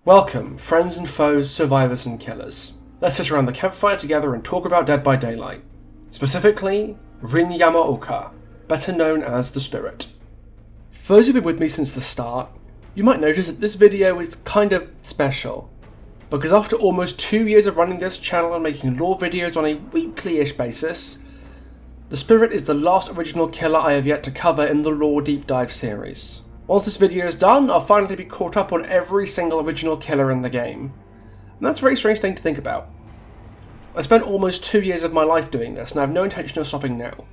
Welcome, friends and foes, survivors and killers. Let's sit around the campfire together and talk about Dead by Daylight. Specifically, Rin Yamaoka, better known as the Spirit. For those who've been with me since the start, you might notice that this video is kind of special. Because after almost 2 years of running this channel and making lore videos on a weekly-ish basis, the Spirit is the last original killer I have yet to cover in the lore deep dive series. Once this video is done, I'll finally be caught up on every single original killer in the game. And that's a very strange thing to think about. I spent almost 2 years of my life doing this, and I have no intention of stopping now.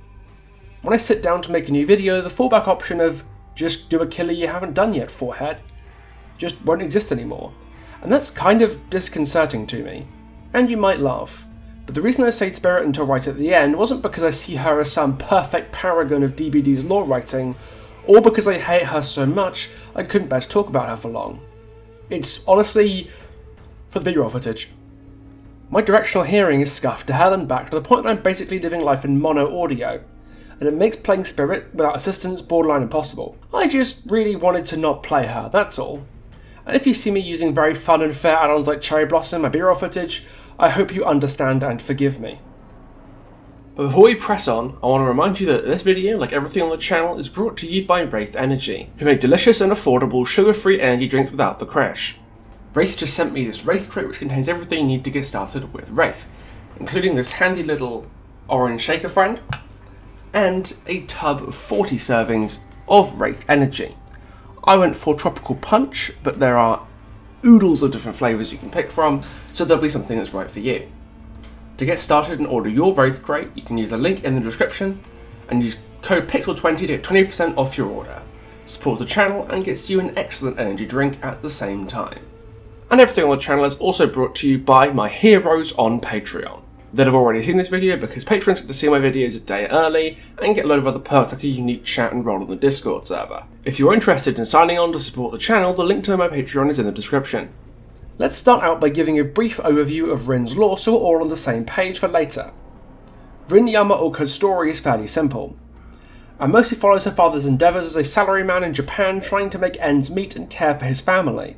When I sit down to make a new video, the fallback option of just do a killer you haven't done yet, forehead, just won't exist anymore. And that's kind of disconcerting to me. And you might laugh. But the reason I say Spirit until right at the end wasn't because I see her as some perfect paragon of DBD's lore writing, or because I hate her so much I couldn't bear to talk about her for long. It's honestly for the B-roll footage. My directional hearing is scuffed to hell and back to the point that I'm basically living life in mono audio, and it makes playing Spirit without assistance borderline impossible. I just really wanted to not play her, that's all. And if you see me using very fun and fair add-ons like Cherry Blossom in my B-roll footage, I hope you understand and forgive me. But before we press on, I want to remind you that this video, like everything on the channel, is brought to you by Wraith Energy, who make delicious and affordable sugar-free energy drinks without the crash. Wraith just sent me this Wraith crate which contains everything you need to get started with Wraith, including this handy little orange shaker friend, and a tub of 40 servings of Wraith Energy. I went for Tropical Punch, but there are oodles of different flavours you can pick from, so there'll be something that's right for you. To get started and order your Wraith crate, you can use the link in the description and use code PIXEL20 to get 20% off your order. Support the channel and gets you an excellent energy drink at the same time. And everything on the channel is also brought to you by my heroes on Patreon. They'll have already seen this video because patrons get to see my videos a day early and get a load of other perks like a unique chat and role on the Discord server. If you're interested in signing on to support the channel, the link to my Patreon is in the description. Let's start out by giving a brief overview of Rin's lore so we're all on the same page for later. Rin Yamaoka's story is fairly simple, and mostly follows her father's endeavours as a salaryman in Japan trying to make ends meet and care for his family.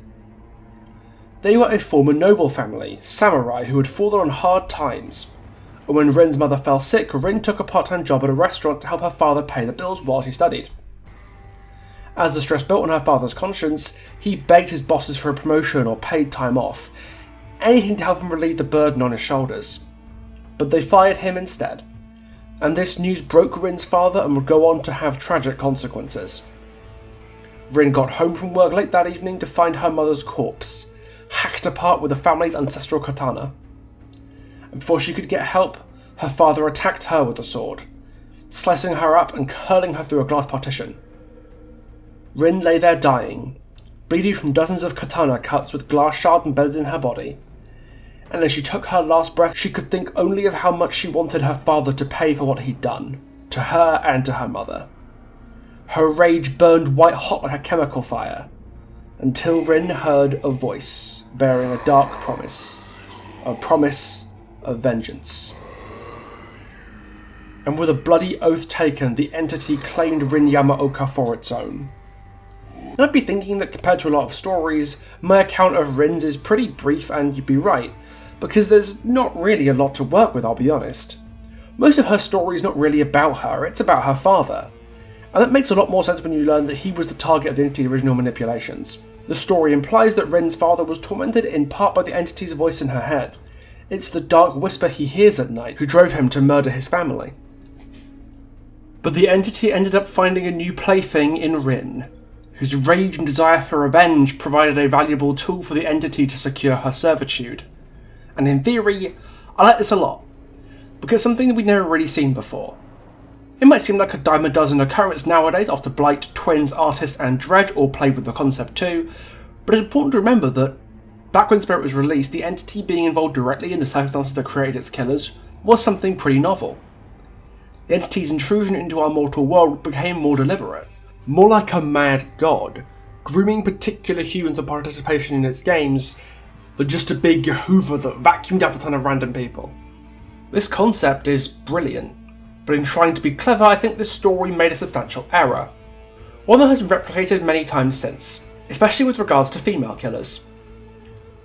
They were a former noble family, samurai who had fallen on hard times, and when Rin's mother fell sick, Rin took a part-time job at a restaurant to help her father pay the bills while she studied. As the stress built on her father's conscience, he begged his bosses for a promotion or paid time off, anything to help him relieve the burden on his shoulders. But they fired him instead, and this news broke Rin's father and would go on to have tragic consequences. Rin got home from work late that evening to find her mother's corpse, hacked apart with the family's ancestral katana. And before she could get help, her father attacked her with a sword, slicing her up and hurling her through a glass partition. Rin lay there dying, bleeding from dozens of katana cuts with glass shards embedded in her body. And as she took her last breath, she could think only of how much she wanted her father to pay for what he'd done, to her and to her mother. Her rage burned white hot like a chemical fire, until Rin heard a voice bearing a dark promise, a promise of vengeance. And with a bloody oath taken, the entity claimed Rin Yamaoka for its own. And I'd be thinking that compared to a lot of stories, my account of Rin's is pretty brief, and you'd be right, because there's not really a lot to work with, I'll be honest. Most of her story is not really about her, it's about her father. And that makes a lot more sense when you learn that he was the target of the entity's original manipulations. The story implies that Rin's father was tormented in part by the entity's voice in her head. It's the dark whisper he hears at night who drove him to murder his family. But the entity ended up finding a new plaything in Rin, whose rage and desire for revenge provided a valuable tool for the entity to secure her servitude. And in theory, I like this a lot, because it's something that we've never really seen before. It might seem like a dime a dozen occurrence nowadays after Blight, Twins, Artist and Dredge all played with the concept too, but it's important to remember that back when Spirit was released, the entity being involved directly in the circumstances that created its killers was something pretty novel. The entity's intrusion into our mortal world became more deliberate, more like a mad god, grooming particular humans for participation in its games than just a big Hoover that vacuumed up a ton of random people. This concept is brilliant, but in trying to be clever, I think this story made a substantial error, one that has been replicated many times since, especially with regards to female killers.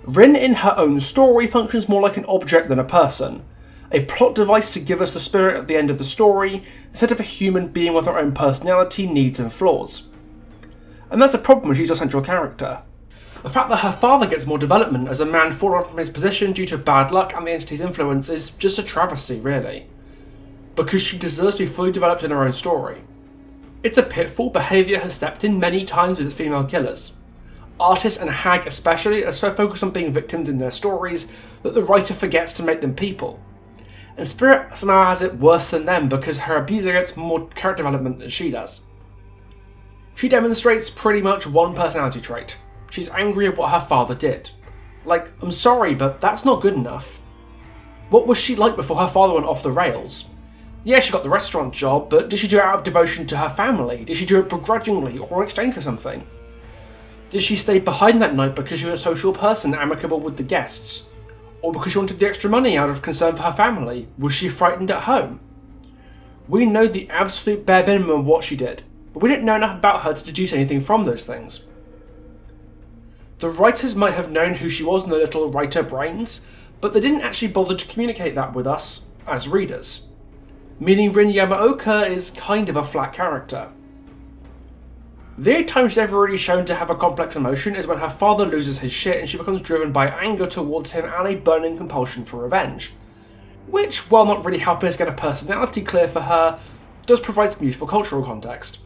Rin in her own story functions more like an object than a person, a plot device to give us the spirit at the end of the story, instead of a human being with her own personality, needs and flaws. And that's a problem when she's a central character. The fact that her father gets more development as a man fallen from his position due to bad luck and the entity's influence is just a travesty, really. Because she deserves to be fully developed in her own story. It's a pitfall behaviour has stepped in many times with its female killers. Artists and Hag especially are so focused on being victims in their stories that the writer forgets to make them people. And Spirit somehow has it worse than them because her abuser gets more character development than she does. She demonstrates pretty much one personality trait. She's angry at what her father did. Like, I'm sorry, but that's not good enough. What was she like before her father went off the rails? Yeah, she got the restaurant job, but did she do it out of devotion to her family? Did she do it begrudgingly or in exchange for something? Did she stay behind that night because she was a social person amicable with the guests? Or because she wanted the extra money out of concern for her family? Was she frightened at home? We know the absolute bare minimum of what she did, but we don't know enough about her to deduce anything from those things. The writers might have known who she was in their little writer brains, but they didn't actually bother to communicate that with us as readers. Meaning Rin Yamaoka is kind of a flat character. The only time she's ever really shown to have a complex emotion is when her father loses his shit and she becomes driven by anger towards him and a burning compulsion for revenge. Which, while not really helping us get a personality clear for her, does provide some useful cultural context.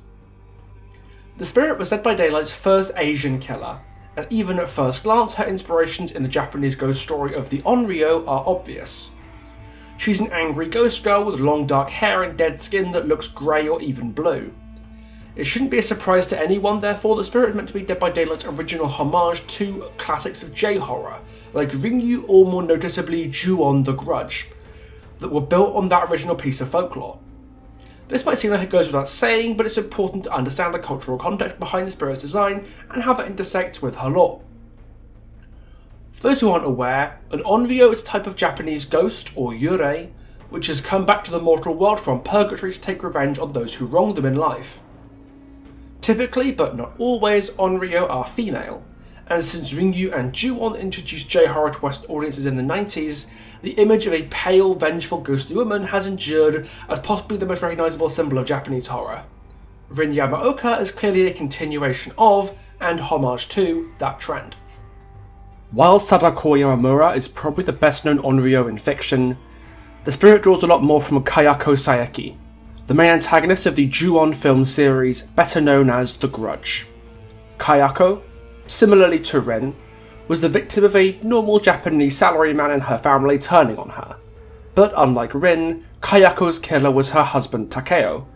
The Spirit was Dead by Daylight's first Asian killer, and even at first glance her inspirations in the Japanese ghost story of the Onryo are obvious. She's an angry ghost girl with long dark hair and dead skin that looks grey or even blue. It shouldn't be a surprise to anyone, therefore, that Spirit is meant to be Dead by Daylight's original homage to classics of J-horror, like Ringyu or more noticeably Ju-on the Grudge, that were built on that original piece of folklore. This might seem like it goes without saying, but it's important to understand the cultural context behind the Spirit's design and how that intersects with her lore. For those who aren't aware, an Onryo is a type of Japanese ghost, or yurei, which has come back to the mortal world from purgatory to take revenge on those who wronged them in life. Typically, but not always, Onryo are female, and since Ringyu and Ju-on introduced J-horror to Western audiences in the 90s, the image of a pale, vengeful, ghostly woman has endured as possibly the most recognisable symbol of Japanese horror. Rin Yamaoka is clearly a continuation of, and homage to, that trend. While Sadako Yamamura is probably the best known Onryo in fiction, the Spirit draws a lot more from Kayako Sayaki, the main antagonist of the Ju-on film series better known as The Grudge. Kayako, similarly to Rin, was the victim of a normal Japanese salaryman and her family turning on her. But unlike Rin, Kayako's killer was her husband Takeo,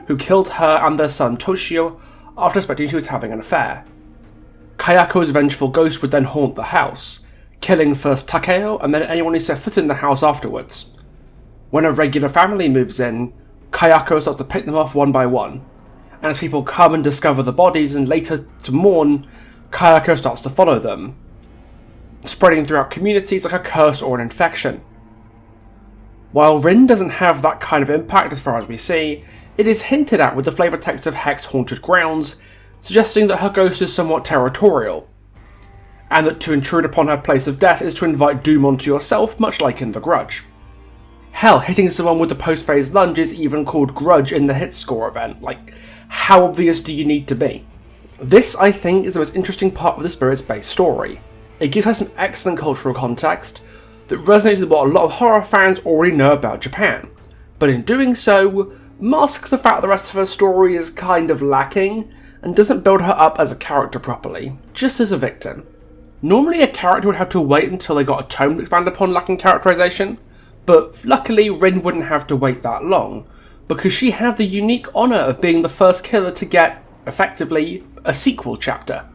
who killed her and their son Toshio after suspecting she was having an affair. Kayako's vengeful ghost would then haunt the house, killing first Takeo and then anyone who set foot in the house afterwards. When a regular family moves in, Kayako starts to pick them off one by one, and as people come and discover the bodies and later to mourn, Kayako starts to follow them, spreading throughout communities like a curse or an infection. While Rin doesn't have that kind of impact as far as we see, it is hinted at with the flavor text of Hex Haunted Grounds, suggesting that her ghost is somewhat territorial, and that to intrude upon her place of death is to invite doom onto yourself, much like in The Grudge. Hell, hitting someone with the post-phase lunge is even called Grudge in the hit score event. Like, how obvious do you need to be? This, I think, is the most interesting part of the Spirit's base story. It gives her some excellent cultural context that resonates with what a lot of horror fans already know about Japan, but in doing so, masks the fact the rest of her story is kind of lacking, and doesn't build her up as a character properly, just as a victim. Normally a character would have to wait until they got a tome to expand upon lacking characterization, but luckily Rin wouldn't have to wait that long, because she had the unique honour of being the first killer to get, effectively, a sequel chapter.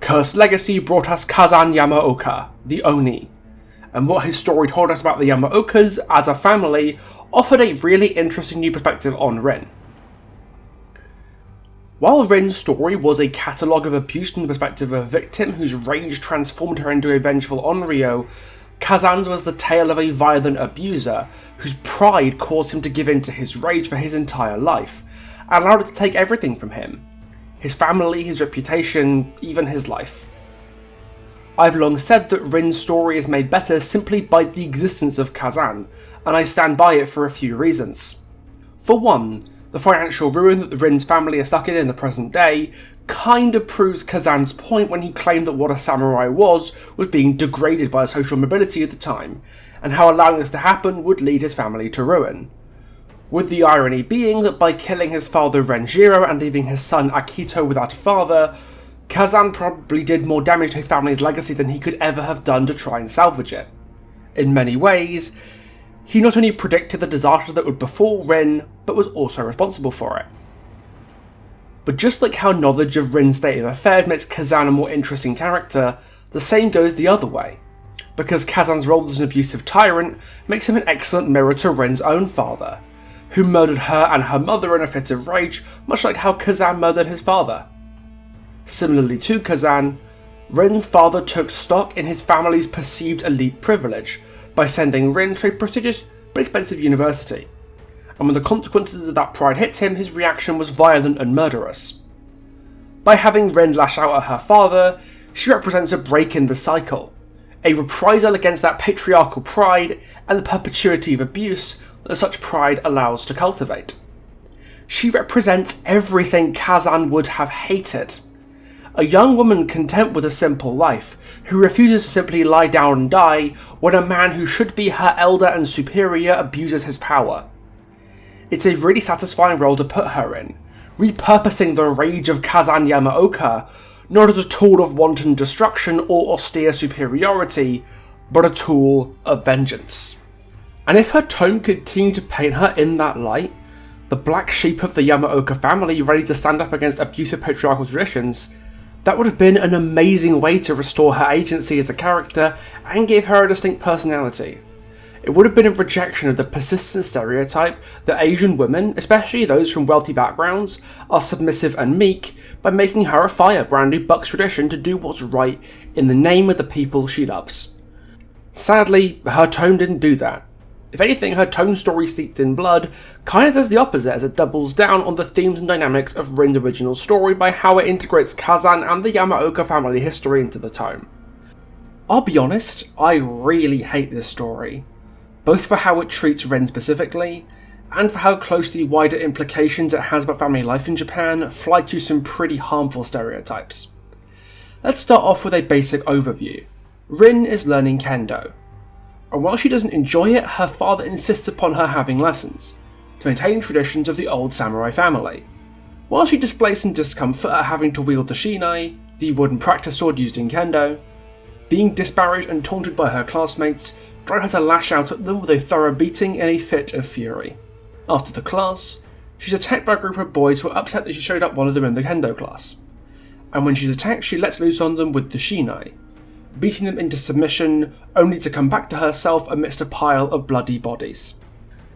Cursed Legacy brought us Kazan Yamaoka, the Oni, and what his story told us about the Yamaokas as a family offered a really interesting new perspective on Rin. While Rin's story was a catalogue of abuse from the perspective of a victim whose rage transformed her into a vengeful Onryo, Kazan's was the tale of a violent abuser whose pride caused him to give in to his rage for his entire life, and allowed it to take everything from him. His family, his reputation, even his life. I've long said that Rin's story is made better simply by the existence of Kazan, and I stand by it for a few reasons. For one, the financial ruin that the Rin's family are stuck in the present day kinda proves Kazan's point when he claimed that what a samurai was being degraded by social mobility at the time, and how allowing this to happen would lead his family to ruin. With the irony being that by killing his father Renjiro and leaving his son Akito without a father, Kazan probably did more damage to his family's legacy than he could ever have done to try and salvage it. In many ways, he not only predicted the disaster that would befall Rin, but was also responsible for it. But just like how knowledge of Rin's state of affairs makes Kazan a more interesting character, the same goes the other way, because Kazan's role as an abusive tyrant makes him an excellent mirror to Rin's own father, who murdered her and her mother in a fit of rage, much like how Kazan murdered his father. Similarly to Kazan, Rin's father took stock in his family's perceived elite privilege by sending Rin to a prestigious but expensive university, and when the consequences of that pride hit him, his reaction was violent and murderous. By having Rin lash out at her father, she represents a break in the cycle, a reprisal against that patriarchal pride and the perpetuity of abuse that such pride allows to cultivate. She represents everything Kazan would have hated. A young woman content with a simple life, who refuses to simply lie down and die when a man who should be her elder and superior abuses his power. It's a really satisfying role to put her in, repurposing the rage of Kazan Yamaoka, not as a tool of wanton destruction or austere superiority, but a tool of vengeance. And if her tone continued to paint her in that light, the black sheep of the Yamaoka family ready to stand up against abusive patriarchal traditions, that would have been an amazing way to restore her agency as a character and give her a distinct personality. It would have been a rejection of the persistent stereotype that Asian women, especially those from wealthy backgrounds, are submissive and meek, by making her a firebrand who bucks tradition to do what's right in the name of the people she loves. Sadly, her tone didn't do that. If anything, her tone story steeped in blood kind of does the opposite, as it doubles down on the themes and dynamics of Rin's original story by how it integrates Kazan and the Yamaoka family history into the tome. I'll be honest, I really hate this story, both for how it treats Rin specifically, and for how close the wider implications it has about family life in Japan fly to some pretty harmful stereotypes. Let's start off with a basic overview. Rin is learning kendo, and while she doesn't enjoy it, her father insists upon her having lessons, to maintain traditions of the old samurai family. While she displays some discomfort at having to wield the shinai, the wooden practice sword used in kendo, being disparaged and taunted by her classmates drive her to lash out at them with a thorough beating in a fit of fury. After the class, she's attacked by a group of boys who are upset that she showed up one of them in the kendo class, and when she's attacked she lets loose on them with the shinai, beating them into submission only to come back to herself amidst a pile of bloody bodies.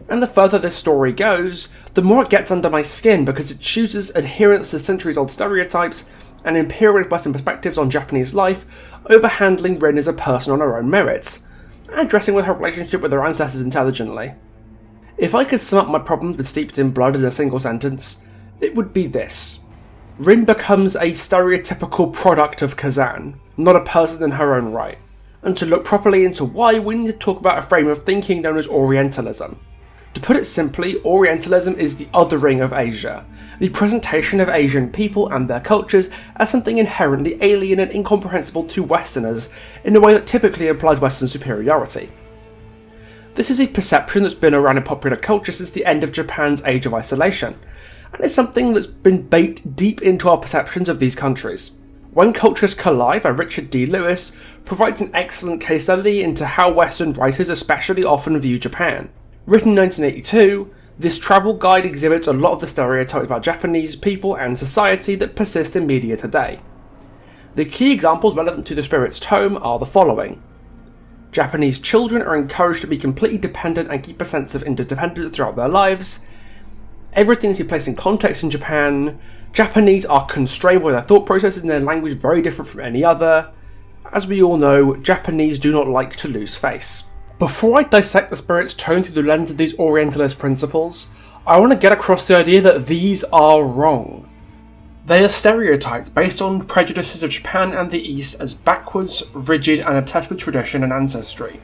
And the further this story goes, the more it gets under my skin because it chooses adherence to centuries-old stereotypes and imperialist Western perspectives on Japanese life over handling Rin as a person on her own merits, and addressing with her relationship with her ancestors intelligently. If I could sum up my problems with Steeped in Blood in a single sentence, it would be this. Rin becomes a stereotypical product of Kazan, not a person in her own right. And to look properly into why, we need to talk about a frame of thinking known as Orientalism. To put it simply, Orientalism is the othering of Asia, the presentation of Asian people and their cultures as something inherently alien and incomprehensible to Westerners in a way that typically implies Western superiority. This is a perception that's been around in popular culture since the end of Japan's Age of Isolation, and it's something that's been baked deep into our perceptions of these countries. When Cultures Collide by Richard D. Lewis provides an excellent case study into how Western writers especially often view Japan. Written in 1982, this travel guide exhibits a lot of the stereotypes about Japanese people and society that persist in media today. The key examples relevant to the Spirit's tome are the following. Japanese children are encouraged to be completely dependent and keep a sense of interdependence throughout their lives. Everything is placed in context in Japan. Japanese are constrained by their thought processes and their language very different from any other. As we all know, Japanese do not like to lose face. Before I dissect the Spirit's tone through the lens of these Orientalist principles, I want to get across the idea that these are wrong. They are stereotypes based on prejudices of Japan and the East as backwards, rigid, and obsessed with tradition and ancestry,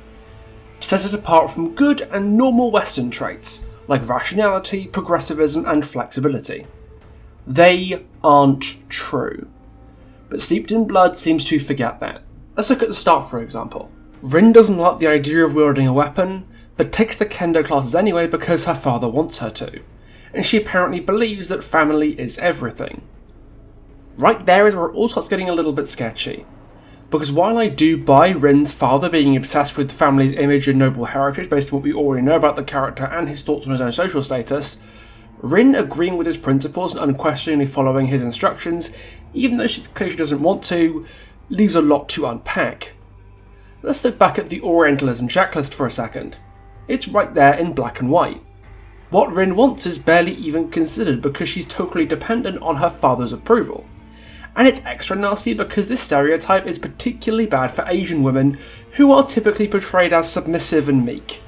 to set it apart from good and normal Western traits like rationality, progressivism, and flexibility. They aren't true. But Steeped in Blood seems to forget that. Let's look at the start, for example. Rin doesn't like the idea of wielding a weapon, but takes the kendo classes anyway because her father wants her to, and she apparently believes that family is everything. Right there is where it all starts getting a little bit sketchy, because while I do buy Rin's father being obsessed with the family's image and noble heritage based on what we already know about the character and his thoughts on his own social status, Rin agreeing with his principles and unquestioningly following his instructions, even though she clearly doesn't want to, leaves a lot to unpack. Let's look back at the Orientalism checklist for a second. It's right there in black and white. What Rin wants is barely even considered because she's totally dependent on her father's approval. And it's extra nasty because this stereotype is particularly bad for Asian women who are typically portrayed as submissive and meek,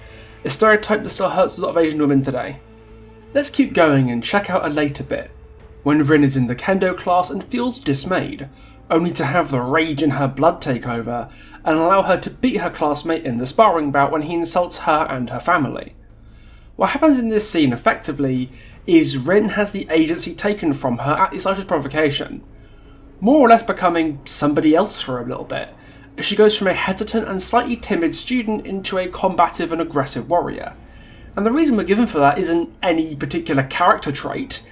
a stereotype that still hurts a lot of Asian women today. Let's keep going and check out a later bit, when Rin is in the kendo class and feels dismayed, only to have the rage in her blood take over and allow her to beat her classmate in the sparring bout when he insults her and her family. What happens in this scene effectively is Rin has the agency taken from her at the slightest provocation, more or less becoming somebody else for a little bit, as she goes from a hesitant and slightly timid student into a combative and aggressive warrior. And the reason we're given for that isn't any particular character trait,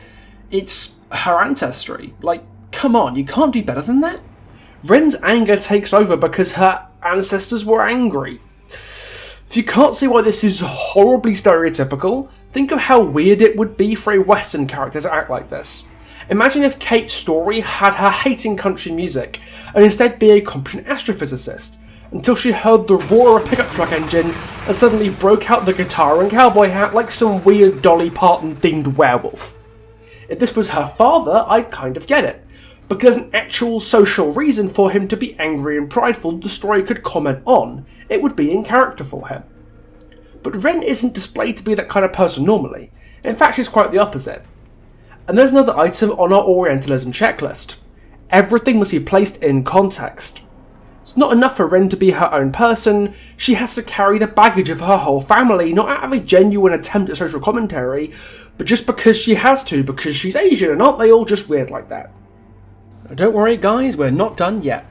it's her ancestry. Like, come on, you can't do better than that? Rin's anger takes over because her ancestors were angry. If you can't see why this is horribly stereotypical, think of how weird it would be for a Western character to act like this. Imagine if Kate's story had her hating country music, and instead be a competent astrophysicist, until she heard the roar of a pickup truck engine, and suddenly broke out the guitar and cowboy hat like some weird Dolly Parton themed werewolf. If this was her father, I'd kind of get it, because there's an actual social reason for him to be angry and prideful that the story could comment on. It would be in character for him. But Rin isn't displayed to be that kind of person normally. In fact, she's quite the opposite. And there's another item on our Orientalism checklist. Everything must be placed in context. It's not enough for Rin to be her own person, she has to carry the baggage of her whole family, not out of a genuine attempt at social commentary, but just because she has to, because she's Asian, and aren't they all just weird like that? Now, don't worry guys, we're not done yet,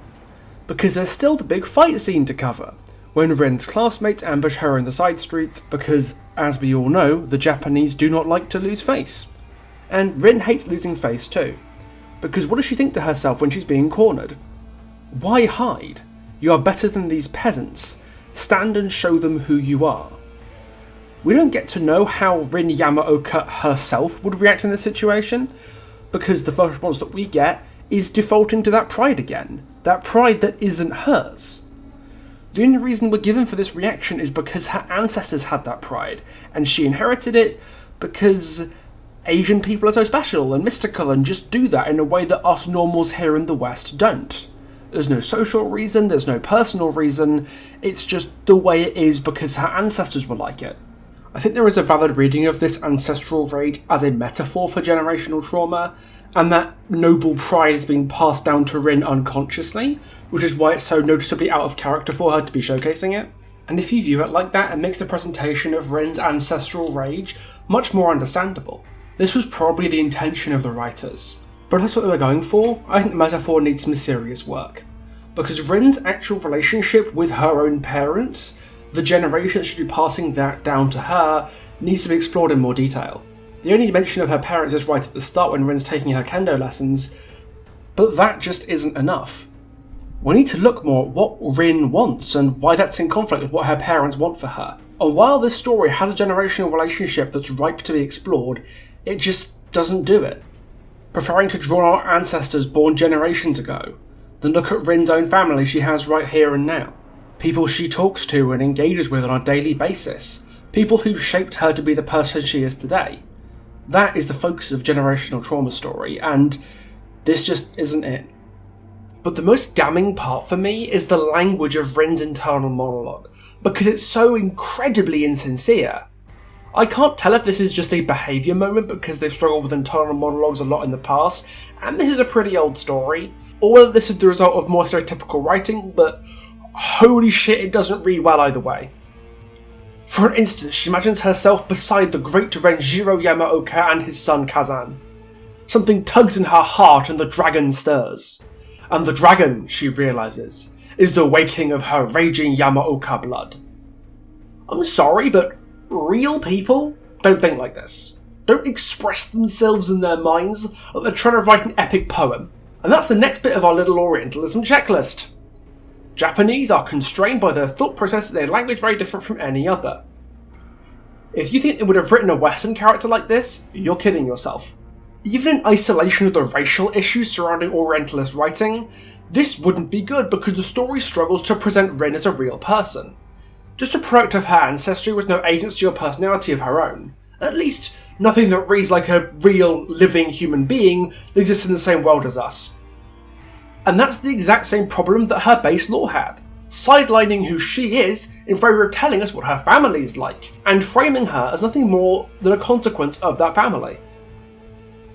because there's still the big fight scene to cover, when Rin's classmates ambush her in the side streets, because, as we all know, the Japanese do not like to lose face. And Rin hates losing face too, because what does she think to herself when she's being cornered? Why hide? You are better than these peasants. Stand and show them who you are. We don't get to know how Rin Yamaoka herself would react in this situation, because the first response that we get is defaulting to that pride again, that pride that isn't hers. The only reason we're given for this reaction is because her ancestors had that pride, and she inherited it because Asian people are so special and mystical and just do that in a way that us normals here in the West don't. There's no social reason, there's no personal reason, it's just the way it is because her ancestors were like it. I think there is a valid reading of this ancestral rage as a metaphor for generational trauma, and that noble pride is being passed down to Rin unconsciously, which is why it's so noticeably out of character for her to be showcasing it. And if you view it like that, it makes the presentation of Rin's ancestral rage much more understandable. This was probably the intention of the writers. But if that's what they were going for, I think the metaphor needs some serious work. Because Rin's actual relationship with her own parents, the generation that should be passing that down to her, needs to be explored in more detail. The only mention of her parents is right at the start when Rin's taking her kendo lessons, but that just isn't enough. We need to look more at what Rin wants and why that's in conflict with what her parents want for her. And while this story has a generational relationship that's ripe to be explored, it just doesn't do it. Preferring to draw on our ancestors born generations ago, than look at Rin's own family she has right here and now. People she talks to and engages with on a daily basis. People who've shaped her to be the person she is today. That is the focus of generational trauma story, and this just isn't it. But the most damning part for me is the language of Rin's internal monologue, because it's so incredibly insincere. I can't tell if this is just a behaviour moment because they've struggled with internal monologues a lot in the past, and this is a pretty old story, or whether this is the result of more stereotypical writing, but holy shit, it doesn't read well either way. For instance, she imagines herself beside the great Renjiro Yamaoka and his son Kazan. Something tugs in her heart and the dragon stirs. And the dragon, she realises, is the waking of her raging Yamaoka blood. I'm sorry, but real people don't think like this. Don't express themselves in their minds like they're trying to write an epic poem. And that's the next bit of our little Orientalism checklist. Japanese are constrained by their thought process in a language very different from any other. If you think they would have written a Western character like this, you're kidding yourself. Even in isolation of the racial issues surrounding Orientalist writing, this wouldn't be good because the story struggles to present Rin as a real person. Just a product of her ancestry with no agency or personality of her own. At least, nothing that reads like a real, living human being that exists in the same world as us. And that's the exact same problem that her base lore had, sidelining who she is in favour of telling us what her family's like, and framing her as nothing more than a consequence of that family.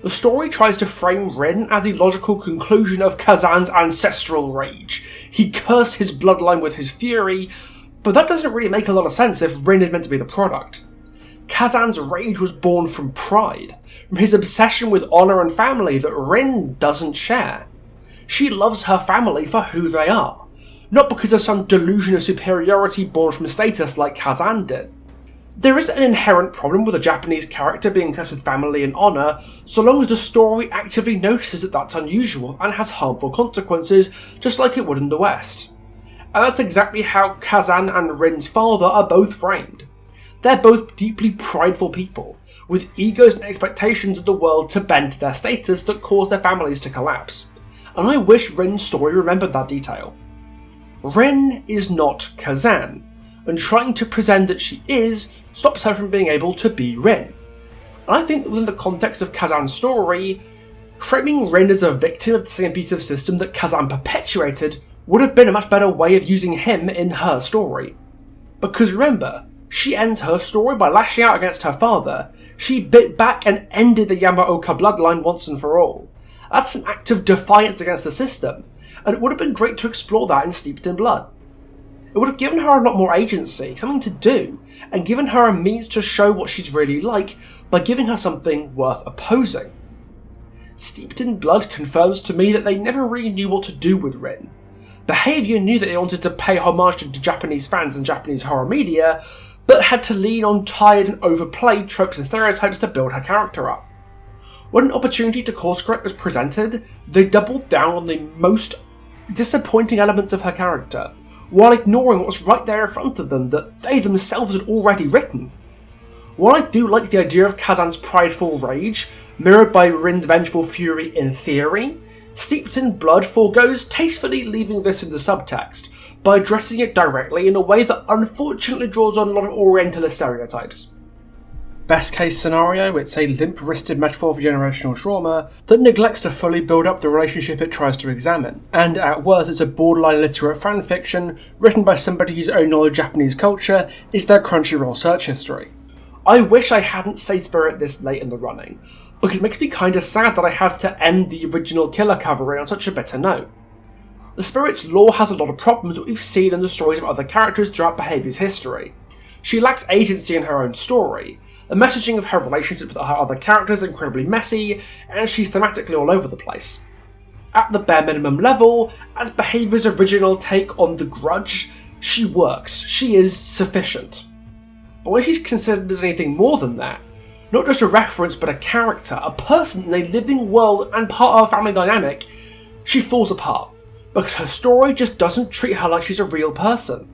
The story tries to frame Rin as the logical conclusion of Kazan's ancestral rage. He cursed his bloodline with his fury, but that doesn't really make a lot of sense if Rin is meant to be the product. Kazan's rage was born from pride, from his obsession with honour and family that Rin doesn't share. She loves her family for who they are, not because of some delusion of superiority born from status like Kazan did. There is an inherent problem with a Japanese character being obsessed with family and honour, so long as the story actively notices that that's unusual and has harmful consequences, just like it would in the West. And that's exactly how Kazan and Rin's father are both framed. They're both deeply prideful people, with egos and expectations of the world to bend to their status that cause their families to collapse. And I wish Rin's story remembered that detail. Rin is not Kazan, and trying to pretend that she is stops her from being able to be Rin. And I think that within the context of Kazan's story, framing Rin as a victim of the same abusive system that Kazan perpetuated would have been a much better way of using him in her story. Because remember, she ends her story by lashing out against her father. She bit back and ended the Yamaoka bloodline once and for all. That's an act of defiance against the system, and it would have been great to explore that in Steeped in Blood. It would have given her a lot more agency, something to do, and given her a means to show what she's really like by giving her something worth opposing. Steeped in Blood confirms to me that they never really knew what to do with Rin. Behaviour knew that they wanted to pay homage to Japanese fans and Japanese horror media, but had to lean on tired and overplayed tropes and stereotypes to build her character up. When an opportunity to course correct was presented, they doubled down on the most disappointing elements of her character, while ignoring what was right there in front of them that they themselves had already written. While I do like the idea of Kazan's prideful rage, mirrored by Rin's vengeful fury in theory, Steeped in Blood forgoes tastefully leaving this in the subtext, by addressing it directly in a way that unfortunately draws on a lot of Orientalist stereotypes. Best case scenario, it's a limp-wristed metaphor for generational trauma that neglects to fully build up the relationship it tries to examine, and at worst it's a borderline literate fanfiction written by somebody whose own knowledge of Japanese culture is their Crunchyroll search history. I wish I hadn't saved Spirit this late in the running, because it makes me kinda sad that I have to end the original Killer covering on such a bitter note. The Spirit's lore has a lot of problems that we've seen in the stories of other characters throughout Behavior's history. She lacks agency in her own story. The messaging of her relationship with her other characters is incredibly messy, and she's thematically all over the place. At the bare minimum level, as Behavior's original take on The Grudge, she works, she is sufficient. But when she's considered as anything more than that, not just a reference but a character, a person in a living world and part of a family dynamic, she falls apart, because her story just doesn't treat her like she's a real person.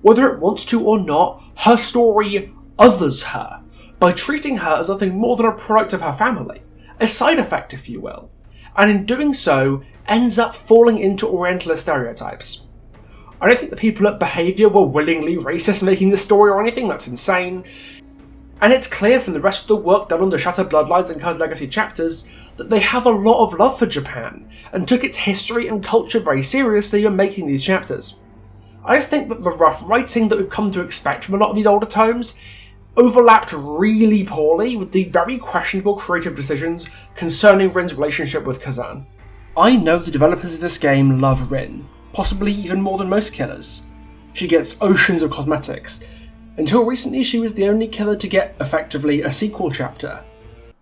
Whether it wants to or not, her story others her, by treating her as nothing more than a product of her family, a side effect if you will, and in doing so ends up falling into Orientalist stereotypes. I don't think the people at Behavior were willingly racist making this story or anything, that's insane, and it's clear from the rest of the work done on the Shattered Bloodlines and Curse Legacy chapters that they have a lot of love for Japan, and took its history and culture very seriously when making these chapters. I just think that the rough writing that we've come to expect from a lot of these older tomes overlapped really poorly with the very questionable creative decisions concerning Rin's relationship with Kazan. I know the developers of this game love Rin, possibly even more than most killers. She gets oceans of cosmetics. Until recently, she was the only killer to get, effectively, a sequel chapter.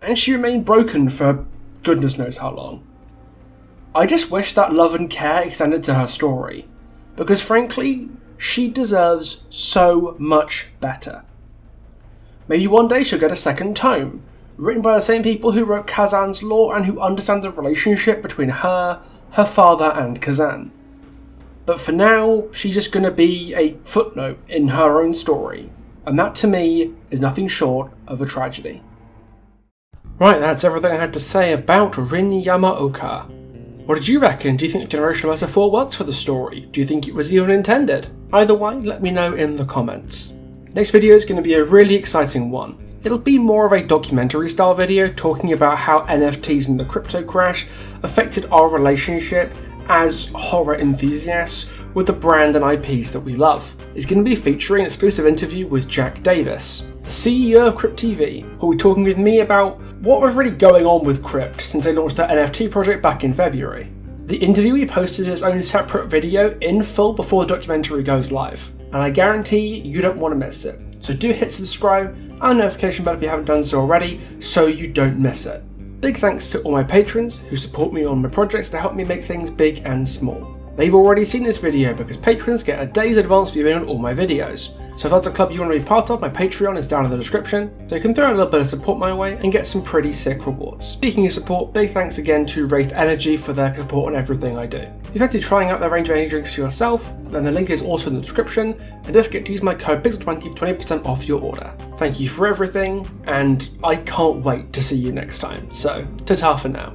And she remained broken for goodness knows how long. I just wish that love and care extended to her story, because frankly, she deserves so much better. Maybe one day she'll get a second tome, written by the same people who wrote Kazan's lore and who understand the relationship between her father and Kazan. But for now, she's just going to be a footnote in her own story, and that to me is nothing short of a tragedy. Right, that's everything I had to say about Rin Yamaoka. What did you reckon? Do you think Generation Metaphor works for the story? Do you think it was even intended? Either way, let me know in the comments. Next video is going to be a really exciting one. It'll be more of a documentary style video talking about how NFTs and the crypto crash affected our relationship as horror enthusiasts with the brand and IPs that we love. It's going to be featuring an exclusive interview with Jack Davis, the CEO of Crypt TV, who will be talking with me about what was really going on with Crypt since they launched their NFT project back in February. The interviewee posted its own separate video in full before the documentary goes live, and I guarantee you don't want to miss it. So do hit subscribe and notification bell if you haven't done so already, so you don't miss it. Big thanks to all my patrons who support me on my projects to help me make things big and small. They've already seen this video because patrons get a day's advance viewing on all my videos. So if that's a club you want to be part of, my Patreon is down in the description, so you can throw a little bit of support my way and get some pretty sick rewards. Speaking of support, big thanks again to Wraith Energy for their support on everything I do. If you fancy trying out their range of energy drinks for yourself, then the link is also in the description, and don't forget to use my code PIXEL20 for 20% off your order. Thank you for everything, and I can't wait to see you next time, so ta-ta for now.